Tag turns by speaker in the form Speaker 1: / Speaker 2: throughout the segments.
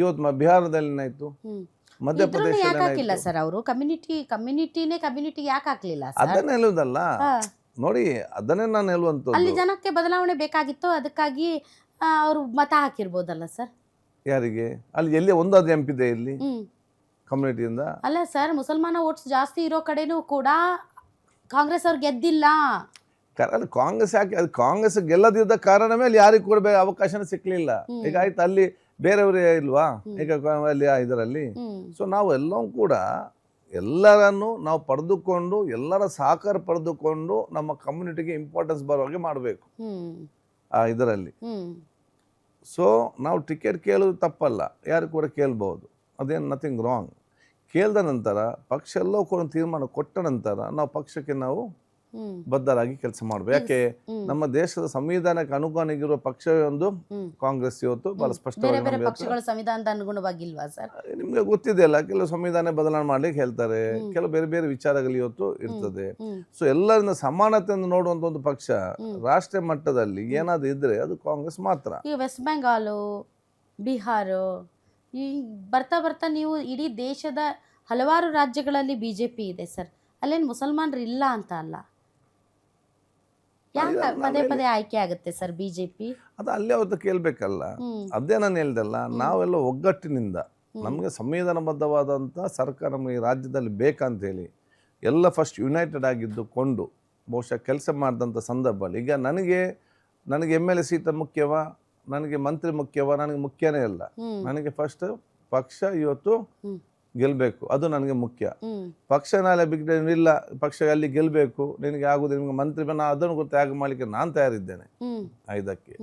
Speaker 1: ಇವತ್ತು ಬಿಹಾರದಲ್ಲಿ ಏನಾಯ್ತು, ಮಧ್ಯಪ್ರದೇಶ
Speaker 2: ಯಾಕೆ ಹಾಕಿಲ್ಲ ಸರ್ ಅವರು? ಕಮ್ಯುನಿಟಿಗೆ ಯಾಕೆ ಹಾಕ್ಲಿಲ್ಲ ಸರ್?
Speaker 1: ಅದನ್ನೇ ಹೇಳುವುದಲ್ಲ ನೋಡಿ, ಅದನ್ನೇ ನಾನು ಹೇಳುವಂಥದ್ದು.
Speaker 2: ಅಲ್ಲಿ ಜನಕ್ಕೆ ಬದಲಾವಣೆ ಬೇಕಾಗಿತ್ತು, ಅದಕ್ಕಾಗಿ ಅವರು ಮತ ಹಾಕಿರ್ಬೋದಲ್ಲ ಸರ್?
Speaker 1: ಯಾರಿಗೆ? ಅಲ್ಲಿ ಎಲ್ಲಿ ಒಂದಾದ್ರು ಎಂ ಪಿ ಇದೆ ಇಲ್ಲಿ ಕಮ್ಯುನಿಟಿಯಿಂದ?
Speaker 2: ಅಲ್ಲ ಸರ್, ಮುಸಲ್ಮಾನ ವೋಟ್ಸ್ ಜಾಸ್ತಿ ಇರೋ ಕಡೆನೂ ಕೂಡ ಕಾಂಗ್ರೆಸ್ ಅವ್ರು ಗೆದ್ದಿಲ್ಲ.
Speaker 1: ಅದು ಕಾಂಗ್ರೆಸ್ ಯಾಕೆ? ಅದು ಕಾಂಗ್ರೆಸ್ ಗೆಲ್ಲದಿದ್ದ ಕಾರಣವೇ ಅಲ್ಲಿ ಯಾರಿಗೂ ಕೂಡ ಅವಕಾಶನೇ ಸಿಕ್ಕಲಿಲ್ಲ. ಈಗ ಆಯ್ತು, ಅಲ್ಲಿ ಬೇರೆಯವರೇ ಇಲ್ವಾ ಈಗ ಅಲ್ಲಿ ಇದರಲ್ಲಿ? ಸೊ ನಾವು ಎಲ್ಲವೂ ಕೂಡ ಎಲ್ಲರನ್ನು ನಾವು ಪಡೆದುಕೊಂಡು, ಎಲ್ಲರ ಸಹಕಾರ ಪಡೆದುಕೊಂಡು ನಮ್ಮ ಕಮ್ಯುನಿಟಿಗೆ ಇಂಪಾರ್ಟೆನ್ಸ್ ಬರೋ ಹಾಗೆ ಮಾಡಬೇಕು ಆ ಇದರಲ್ಲಿ. ಸೊ ನಾವು ಟಿಕೆಟ್ ಕೇಳೋದು ತಪ್ಪಲ್ಲ, ಯಾರು ಕೂಡ ಕೇಳ್ಬೋದು, ಅದೇನು ನಥಿಂಗ್ ರಾಂಗ್. ಕೇಳಿದ ನಂತರ ಪಕ್ಷ ಎಲ್ಲವೂ ಕೂಡ ತೀರ್ಮಾನ ಕೊಟ್ಟ ನಂತರ ನಾವು ಪಕ್ಷಕ್ಕೆ ನಾವು ಬದ್ಧರಾಗಿ ಕೆಲಸ ಮಾಡಬೇಕು. ಯಾಕೆ? ನಮ್ಮ ದೇಶದ ಸಂವಿಧಾನಕ್ಕೆ ಅನುಗುಣವಾಗಿರುವ ಪಕ್ಷವೇ ಒಂದು ಕಾಂಗ್ರೆಸ್. ಇವತ್ತು ಬಹಳ ಸ್ಪಷ್ಟವಾಗಿ
Speaker 2: ಪಕ್ಷಗಳು ಸಂವಿಧಾನದ ಅನುಗುಣವಾಗಿಲ್ವಾ ಸರ್?
Speaker 1: ನಿಮ್ಗೆ ಗೊತ್ತಿದೆಯಲ್ಲ, ಕೆಲವು ಸಂವಿಧಾನ ಬದಲಾವಣೆ ಮಾಡ್ಲಿಕ್ಕೆ ಹೇಳ್ತಾರೆ, ಕೆಲವು ಬೇರೆ ಬೇರೆ ವಿಚಾರಗಳು ಇವತ್ತು ಇರ್ತದೆ. ಸೊ ಎಲ್ಲರಿಂದ ಸಮಾನತೆಯನ್ನು ನೋಡುವಂತ ಒಂದು ಪಕ್ಷ ರಾಷ್ಟ್ರೀಯ ಮಟ್ಟದಲ್ಲಿ ಏನಾದ್ರು ಇದ್ರೆ ಅದು ಕಾಂಗ್ರೆಸ್ ಮಾತ್ರ.
Speaker 2: ಈಗ ವೆಸ್ಟ್ ಬೆಂಗಾಲು, ಬಿಹಾರ, ಈ ಬರ್ತಾ ಬರ್ತಾ ನೀವು ಇಡೀ ದೇಶದ ಹಲವಾರು ರಾಜ್ಯಗಳಲ್ಲಿ ಬಿಜೆಪಿ ಇದೆ ಸರ್. ಅಲ್ಲೇನು ಮುಸಲ್ಮಾನರು ಇಲ್ಲ ಅಂತ ಅಲ್ಲ, ಯಾಕೆ ಪದೇ ಪದೇ ಆಯ್ಕೆ ಆಗುತ್ತೆ ಸರ್ ಬಿಜೆಪಿ?
Speaker 1: ಅದು ಅಲ್ಲೇ ಅವತ್ತು ಕೇಳ್ಬೇಕಲ್ಲ. ಅದೇ ನಾನು ಹೇಳ್ದಲ್ಲ, ನಾವೆಲ್ಲ ಒಗ್ಗಟ್ಟಿನಿಂದ ನಮಗೆ ಸಂವಿಧಾನಬದ್ಧವಾದಂಥ ಸರ್ಕಾರ ನಮಗೆ ಈ ರಾಜ್ಯದಲ್ಲಿ ಬೇಕಂತೇಳಿ ಎಲ್ಲ ಫಸ್ಟ್ ಯುನೈಟೆಡ್ ಆಗಿದ್ದುಕೊಂಡು ಬಹುಶಃ ಕೆಲಸ ಮಾಡಿದಂಥ ಸಂದರ್ಭದಲ್ಲಿ ಈಗ ನನಗೆ MLA ಸೀಟ ಮುಖ್ಯವಾ, ನನಗೆ ಮಂತ್ರಿ ಮುಖ್ಯವಾ? ನನಗೆ ಮುಖ್ಯನೇ ಇಲ್ಲ. ನನಗೆ ಫಸ್ಟ್ ಪಕ್ಷ ಇವತ್ತು ಗೆಲ್ಲಬೇಕು, ಅದು ನನಗೆ ಮುಖ್ಯ. ಪಕ್ಷ ನಾಳೆ ಬಿಟ್ಟರೆ ಇಲ್ಲ, ಪಕ್ಷ ಅಲ್ಲಿ ಗೆಲ್ಲಬೇಕು, ನಿನಗೆ ಆಗುದು, ನಿಮ್ಗೆ ಮಂತ್ರಿ ಅದನ್ನು ತ್ಯಾಗ ಮಾಡಲಿಕ್ಕೆ ನಾನು ತಯಾರಿದ್ದೇನೆ. ಇದಕ್ಕೆ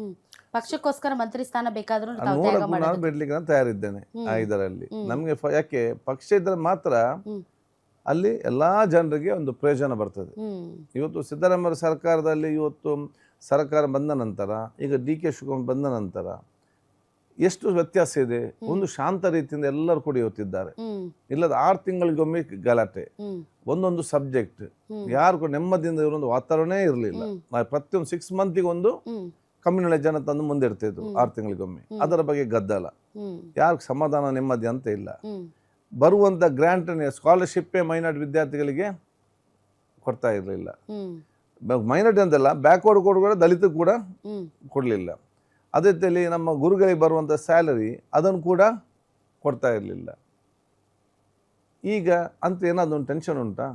Speaker 2: ಪಕ್ಷಕ್ಕೋಸ್ಕರ ಮಂತ್ರಿ ಸ್ಥಾನ ಬೇಕಾದ್ರೂ
Speaker 1: ನಾನು ಬಿಡ್ಲಿಕ್ಕೆ ನಾನು ತಯಾರಿದ್ದೇನೆ. ಇದರಲ್ಲಿ ನಮಗೆ ಯಾಕೆ ಪಕ್ಷ ಇದ್ರೆ ಮಾತ್ರ ಅಲ್ಲಿ ಎಲ್ಲಾ ಜನರಿಗೆ ಒಂದು ಪ್ರಯೋಜನ ಬರ್ತದೆ. ಇವತ್ತು ಸಿದ್ದರಾಮಯ್ಯ ಸರ್ಕಾರದಲ್ಲಿ ಇವತ್ತು ಸರ್ಕಾರ ಬಂದ ನಂತರ, ಈಗ DK ಶಿವಕುಮಾರ್ ಬಂದ ನಂತರ ಎಷ್ಟು ವ್ಯತ್ಯಾಸ ಇದೆ. ಒಂದು ಶಾಂತ ರೀತಿಯಿಂದ ಎಲ್ಲರೂ ಕೂಡ ಇವತ್ತಿದ್ದಾರೆ. ಇಲ್ಲದ 6 ತಿಂಗಳಿಗೊಮ್ಮೆ ಗಲಾಟೆ, ಒಂದೊಂದು ಸಬ್ಜೆಕ್ಟ್, ಯಾರು ಕೂಡ ನೆಮ್ಮದಿಯಿಂದ ಇರೋದು ವಾತಾವರಣನೇ ಇರಲಿಲ್ಲ. ಪ್ರತಿಯೊಂದು 6 ಮಂತಿಗೆ ಒಂದು ಕಮ್ಯುನಿಟಿ ಜನ ತಂದು ಮುಂದೆ ಇರ್ತಿದ್ರು 6 ತಿಂಗಳಿಗೊಮ್ಮೆ. ಅದರ ಬಗ್ಗೆ ಗದ್ದಲ, ಯಾರು ಸಮಾಧಾನ ನೆಮ್ಮದಿ ಅಂತ ಇಲ್ಲ. ಬರುವಂತ ಗ್ರಾಂಟ್ ಸ್ಕಾಲರ್ಶಿಪ್ಪೇ ಮೈನಾರಿಟಿ ವಿದ್ಯಾರ್ಥಿಗಳಿಗೆ ಕೊಡ್ತಾ ಇರಲಿಲ್ಲ. ಮೈನಾರಿಟಿ ಅಂತಲ್ಲ, ಬ್ಯಾಕ್ವರ್ಡ್ ಕೂಡ ದಲಿತ ಕೂಡ ಕೊಡಲಿಲ್ಲ. ಅದೇ ರೀತಿಯಲ್ಲಿ ನಮ್ಮ ಗುರುಗಳಿಗೆ ಬರುವಂಥ ಸ್ಯಾಲರಿ ಅದನ್ನು ಕೂಡ ಕೊಡ್ತಾ ಇರಲಿಲ್ಲ. ಈಗ ಅಂತ ಏನಾದ್ರು ಒಂದು ಟೆನ್ಷನ್ ಉಂಟಾ?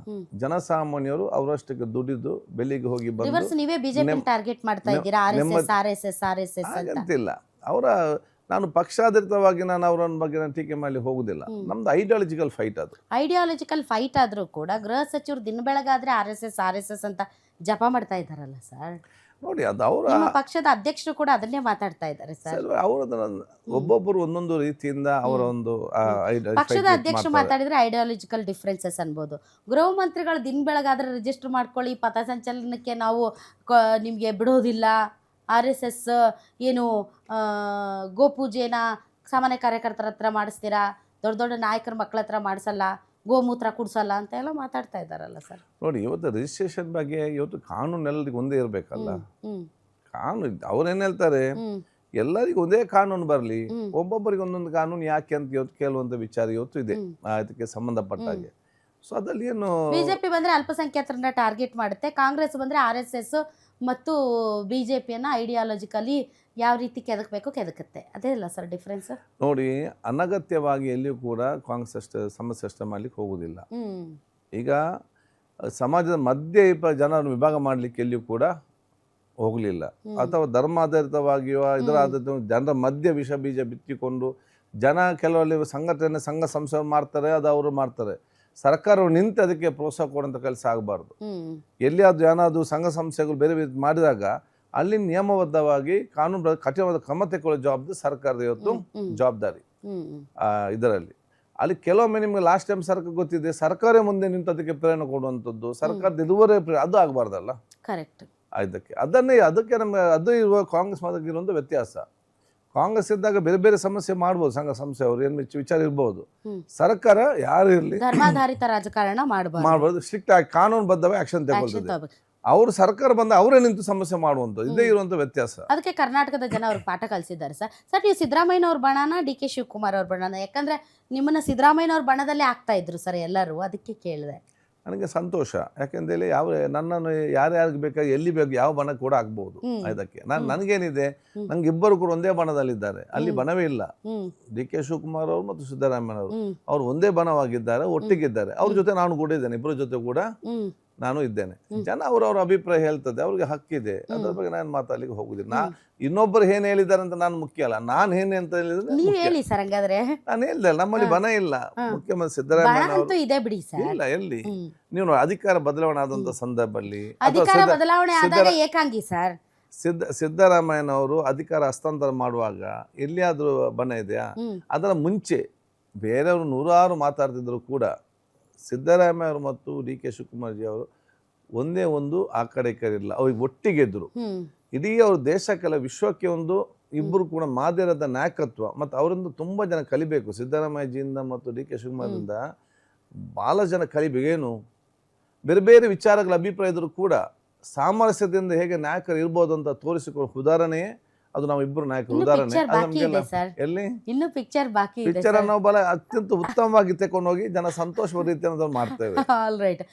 Speaker 1: ಜನಸಾಮಾನ್ಯರು ಅವರಷ್ಟಕ್ಕೆ ದುಡಿದು ಬೆಳಿಗ್ಗೆ ಹೋಗಿ ಬಂದು
Speaker 2: ನೀವೇ ಬಿಜೆಪಿ ಟಾರ್ಗೆಟ್ ಮಾಡ್ತಾ ಇದ್ದೀರಾ?
Speaker 1: ಅಂತಿಲ್ಲ ಅವರ. ನಾನು ಪಕ್ಷಾಧಾರಿತವಾಗಿ ನಾನು ಅವರ ಬಗ್ಗೆ ನಾನು ಟೀಕೆ ಮಾಡಲಿ ಹೋಗುದಿಲ್ಲ. ನಮ್ದು ಐಡಿಯಾಲಜಿಕಲ್ ಫೈಟ್. ಅದು
Speaker 2: ಐಡಿಯಾಲಜಿಕಲ್ ಫೈಟ್ ಆದ್ರೂ ಕೂಡ ಗೃಹ ಸಚಿವರು ದಿನ ಬೆಳಗಾದ್ರೆ RSS ಅಂತ ಜಪ ಮಾಡ್ತಾ ಇದ್ದಾರಲ್ಲ ಸರ್.
Speaker 1: ನೋಡಿ, ಅದು ಅವರ
Speaker 2: ಪಕ್ಷದ ಅಧ್ಯಕ್ಷರು ಕೂಡ ಅದನ್ನೇ ಮಾತಾಡ್ತಾ ಇದ್ದಾರೆ ಸರ್.
Speaker 1: ಅವರ ಒಬ್ಬೊಬ್ಬರು ಒಂದೊಂದು ರೀತಿಯಿಂದ ಅವರ ಒಂದು
Speaker 2: ಪಕ್ಷದ ಅಧ್ಯಕ್ಷರು ಮಾತಾಡಿದ್ರೆ ಐಡಿಯಾಲಜಿಕಲ್ ಡಿಫ್ರೆನ್ಸಸ್ ಅನ್ಬೋದು. ಗೃಹ ಮಂತ್ರಿಗಳು ದಿನ ಬೆಳಗಾದ್ರೆ ರಿಜಿಸ್ಟರ್ ಮಾಡ್ಕೊಳ್ಳಿ, ಪಥಸಂಚಲನಕ್ಕೆ ನಾವು ನಿಮಗೆ ಬಿಡೋದಿಲ್ಲ, RSS ಏನು ಗೋಪೂಜೆನ ಸಾಮಾನ್ಯ ಕಾರ್ಯಕರ್ತರ ಹತ್ರ ಮಾಡಿಸ್ತೀರಾ, ದೊಡ್ಡ ದೊಡ್ಡ ನಾಯಕರ ಮಕ್ಕಳ ಹತ್ರ ಮಾಡಿಸಲ್ಲ, ಗೋಮೂತ್ರ ಕುಡಿಸಲ್ಲ ಅಂತ ಎಲ್ಲ ಮಾತಾಡ್ತಾ ಇದ್ದಾರಲ್ಲ ಸರ್.
Speaker 1: ನೋಡಿ, ಇವತ್ತು ರಿಜಿಸ್ಟ್ರೇಷನ್ ಬಗ್ಗೆ ಇವತ್ತು ಕಾನೂನು ಎಲ್ಲರಿಗೂ ಒಂದೇ ಇರಬೇಕಲ್ಲ. ಕಾನೂನು ಅವ್ರೇನು ಹೇಳ್ತಾರೆ, ಎಲ್ಲರಿಗೂ ಒಂದೇ ಕಾನೂನು ಬರಲಿ, ಒಬ್ಬೊಬ್ಬರಿಗೆ ಒಂದೊಂದು ಕಾನೂನು ಯಾಕೆ ಅಂತ ಇವತ್ತು ಕೇಳುವಂಥ ವಿಚಾರ ಇವತ್ತು ಇದೆ ಅದಕ್ಕೆ ಸಂಬಂಧಪಟ್ಟಾಗೆ. ಸೊ ಅದಲ್ಲಿ ಏನು
Speaker 2: ಬಿಜೆಪಿ ಬಂದರೆ ಅಲ್ಪಸಂಖ್ಯಾತರನ್ನ ಟಾರ್ಗೆಟ್ ಮಾಡುತ್ತೆ, ಕಾಂಗ್ರೆಸ್ ಬಂದರೆ RSS ಮತ್ತು ಬಿಜೆಪಿಯನ್ನು ಐಡಿಯಾಲಜಿಕಲಿ ಯಾವ ರೀತಿ ಕೆದಕಬೇಕು ಕೆದಕುತ್ತೆ. ಅದೇ ಅಲ್ಲ ಸರ್ ಡಿಫ್ರೆನ್ಸ್.
Speaker 1: ನೋಡಿ, ಅನಗತ್ಯವಾಗಿ ಎಲ್ಲಿಯೂ ಕೂಡ ಕಾಂಗ್ರೆಸ್ ಸಮಸ್ಯೆ ಅಷ್ಟೇ ಮಾಡ್ಲಿಕ್ಕೆ ಹೋಗುವುದಿಲ್ಲ. ಈಗ ಸಮಾಜದ ಮಧ್ಯೆ ಜನರನ್ನು ವಿಭಾಗ ಮಾಡಲಿಕ್ಕೆ ಎಲ್ಲಿಯೂ ಕೂಡ ಹೋಗಲಿಲ್ಲ, ಅಥವಾ ಧರ್ಮಾಧಾರಿತವಾಗಿಯೋ ಇದರ ಜನರ ಮಧ್ಯೆ ವಿಷ ಬೀಜ ಬಿತ್ತಿಕೊಂಡು ಕೆಲವಲ್ಲಿ ಸಂಘಟನೆ ಸಂಘ ಸಂಸ್ಥೆ ಮಾಡ್ತಾರೆ, ಅದು ಅವರು ಮಾಡ್ತಾರೆ. ಸರ್ಕಾರವು ನಿಂತು ಅದಕ್ಕೆ ಪ್ರೋತ್ಸಾಹ ಕೊಡುವಂಥ ಕೆಲಸ ಆಗಬಾರ್ದು. ಎಲ್ಲಿಯಾದ್ರೂ ಏನಾದರೂ ಸಂಘ ಸಂಸ್ಥೆಗಳು ಬೇರೆ ಬೇರೆ ಮಾಡಿದಾಗ ಅಲ್ಲಿ ನಿಯಮಬದ್ಧವಾಗಿ ಕಾನೂನು ಕಠಿಣವಾದ ಕ್ರಮ ತೆಗೊಳ್ಳೋ ಜವಾಬ್ದಾರಿ ಸರ್ಕಾರದ ಇವತ್ತು ಜವಾಬ್ದಾರಿ. ಇದರಲ್ಲಿ ಅಲ್ಲಿ ಕೆಲವೊಮ್ಮೆ ನಿಮ್ಗೆ ಲಾಸ್ಟ್ ಟೈಮ್ ಸರ್ಕಾರ ಗೊತ್ತಿದೆ, ಸರ್ಕಾರ ಮುಂದೆ ನಿಂತು ಅದಕ್ಕೆ ಪ್ರೇರಣೆ ಕೊಡುವಂಥದ್ದು, ಸರ್ಕಾರದ ಇದುವರೆ ಅದು ಆಗಬಾರ್ದಲ್ಲ.
Speaker 2: ಕರೆಕ್ಟ್.
Speaker 1: ಅದಕ್ಕೆ ನಮ್ಗೆ ಅದು ಇರುವ ಕಾಂಗ್ರೆಸ್ ಮಾದರಿಗಿರುವಂಥ ವ್ಯತ್ಯಾಸ. ಕಾಂಗ್ರೆಸ್ ಇದ್ದಾಗ ಬೇರೆ ಬೇರೆ ಸಮಸ್ಯೆ ಮಾಡ್ಬೋದು, ಸಂಘ ಸಂಸ್ಥೆ ಅವ್ರು ಏನು ವಿಚಾರ ಇರ್ಬೋದು. ಸರ್ಕಾರ ಯಾರು ಇರಲಿ
Speaker 2: ಧರ್ಮಾಧಾರಿತ ರಾಜಕಾರಣ ಮಾಡಬಾರ್ದು,
Speaker 1: ಸ್ಟ್ರಿಕ್ಟ್ ಆಗಿ ಕಾನೂನುಬದ್ಧವಾಗಿ ಆಕ್ಷನ್ ತಗೊಳ್ತದೆ. ಅವ್ರು ಸರ್ಕಾರ ಬಂದ ಅವರೇ ನಿಂತು ಸಮಸ್ಯೆ ಮಾಡುವಂಥದ್ದು ಇದೇ ಇರುವಂಥ ವ್ಯತ್ಯಾಸ.
Speaker 2: ಅದಕ್ಕೆ ಕರ್ನಾಟಕದ ಜನ ಅವ್ರಿಗೆ ಪಾಠ ಕಲಿಸಿದ್ದಾರೆ ಸರ್. ಸರ್, ನೀವು ಸಿದ್ದರಾಮಯ್ಯನವ್ರ ಬಣನ ಡಿ ಕೆ ಶಿವಕುಮಾರ್ ಅವ್ರ ಬಣನ? ಯಾಕಂದ್ರೆ ನಿಮ್ಮನ್ನ ಸಿದ್ದರಾಮಯ್ಯನವ್ರ ಬಣದಲ್ಲೇ ಆಗ್ತಾ ಇದ್ರು ಸರ್ ಎಲ್ಲರೂ, ಅದಕ್ಕೆ ಕೇಳಿದೆ.
Speaker 1: ನನಗೆ ಸಂತೋಷ, ಯಾಕೆಂದೇಳಿ ನನ್ನನ್ನು ಯಾರ್ಯಾರಿಗೆ ಬೇಕಾಗಿ ಎಲ್ಲಿ ಬೇಕು ಯಾವ ಬಣ ಕೂಡ ಆಗ್ಬೋದು. ಇದಕ್ಕೆ ನನಗೇನಿದೆ, ನಂಗೆ ಇಬ್ಬರು ಕೂಡ ಒಂದೇ ಬಣದಲ್ಲಿದ್ದಾರೆ, ಅಲ್ಲಿ ಬಣವೇ ಇಲ್ಲ. ಡಿ ಕೆ ಶಿವಕುಮಾರ್ ಅವರು ಮತ್ತು ಸಿದ್ದರಾಮಯ್ಯನವರು ಅವ್ರು ಒಂದೇ ಬಣವಾಗಿದ್ದಾರೆ, ಒಟ್ಟಿಗಿದ್ದಾರೆ. ಅವ್ರ ಜೊತೆ ನಾನು ಕೂಡ ಇದ್ದೇನೆ, ಇಬ್ಬರ ಜೊತೆ ಕೂಡ ನಾನು ಇದ್ದೇನೆ. ಜನ ಅವ್ರವ್ರ ಅಭಿಪ್ರಾಯ ಹೇಳ್ತದೆ, ಅವ್ರಿಗೆ ಹಕ್ಕಿದೆ, ಅದ್ರ ಬಗ್ಗೆ ನಾನು ಮಾತಾಡ್ಲಿಕ್ಕೆ ಹೋಗುದಿಲ್ಲ. ಇನ್ನೊಬ್ಬರು ಏನ್ ಹೇಳಿದ್ದಾರೆ ಅಂತ ನಾನು ಮುಖ್ಯ ಅಲ್ಲ, ನಾನು ಏನೇ ಅಂತ ಹೇಳಿದ್ರೆ
Speaker 2: ನೀವ್ ಹೇಳಿ ಸರ್. ಹಂಗಾದ್ರೆ
Speaker 1: ನಾನು ಹೇಳ್ದೆ, ನಮ್ಮಲ್ಲಿ ಬಣ ಇಲ್ಲ. ಮುಖ್ಯಮಂತ್ರಿ ಸಿದ್ದರಾಮಯ್ಯ ಅವರು
Speaker 2: ಇದೆ ಬಿಡಿ ಸರ್.
Speaker 1: ಇಲ್ಲ, ಎಲ್ಲಿ ನೀವು ಅಧಿಕಾರ ಬದಲಾವಣೆ ಆದಂತ ಸಂದರ್ಭದಲ್ಲಿ
Speaker 2: ಅಧಿಕಾರ ಬದಲಾವಣೆ ಆದಾಗ ಏಕಾಂಗಿ ಸರ್.
Speaker 1: ಸಿದ್ದರಾಮಯ್ಯನವರು ಅಧಿಕಾರ ಹಸ್ತಾಂತರ ಮಾಡುವಾಗ ಎಲ್ಲಿಯಾದ್ರೂ ಬಣ ಇದೆಯಾ? ಅದರ ಮುಂಚೆ ಬೇರೆಯವರು ನೂರಾರು ಮಾತಾಡ್ತಿದ್ರು ಕೂಡ ಸಿದ್ದರಾಮಯ್ಯ ಅವರು ಮತ್ತು ಡಿ ಕೆ ಶಿವಕುಮಾರ್ಜಿ ಅವರು ಒಂದೇ ಒಂದು ಆ ಕಡೆ ಈ ಕಡೆ ಇಲ್ಲ, ಅವ್ರಿಗೆ ಒಟ್ಟಿಗೆದ್ರು. ಇಡೀ ಅವ್ರ ದೇಶಕ್ಕೆಲ್ಲ ವಿಶ್ವಕ್ಕೆ ಒಂದು ಇಬ್ಬರು ಕೂಡ ಮಾದರಿಯಾದ ನಾಯಕತ್ವ, ಮತ್ತು ಅವರಿಂದ ತುಂಬ ಜನ ಕಲಿಬೇಕು. ಸಿದ್ದರಾಮಯ್ಯಜಿಯಿಂದ ಮತ್ತು ಡಿ ಕೆ ಶಿವಕುಮಾರ್ದಿಂದ ಭಾಳ ಜನ ಕಲಿಬೇಕು. ಏನು ಬೇರೆ ಬೇರೆ ವಿಚಾರಗಳ ಅಭಿಪ್ರಾಯ ಇದ್ರೂ ಕೂಡ ಸಾಮರಸ್ಯದಿಂದ ಹೇಗೆ ನಾಯಕರು ಇರ್ಬೋದು ಅಂತ ತೋರಿಸಿಕೊಳ್ಳೋ ಉದಾಹರಣೆಯೇ ಅದು ನಾವು ಇಬ್ಬರು ನಾಯಕರು ಉದಾಹರಣೆ. ಎಲ್ಲಿ
Speaker 2: ಇನ್ನು ಪಿಕ್ಚರ್ ಬಾಕಿ ಇದೆ.
Speaker 1: ಪಿಕ್ಚರ್ ನಾವು ಬಹಳ ಅತ್ಯಂತ ಉತ್ತಮವಾಗಿ ತಗೊಂಡು ಹೋಗಿ ಜನ ಸಂತೋಷ ರೀತಿ ಅನ್ನೋದನ್ನ ಮಾಡ್ತೇವೆ.
Speaker 2: All right.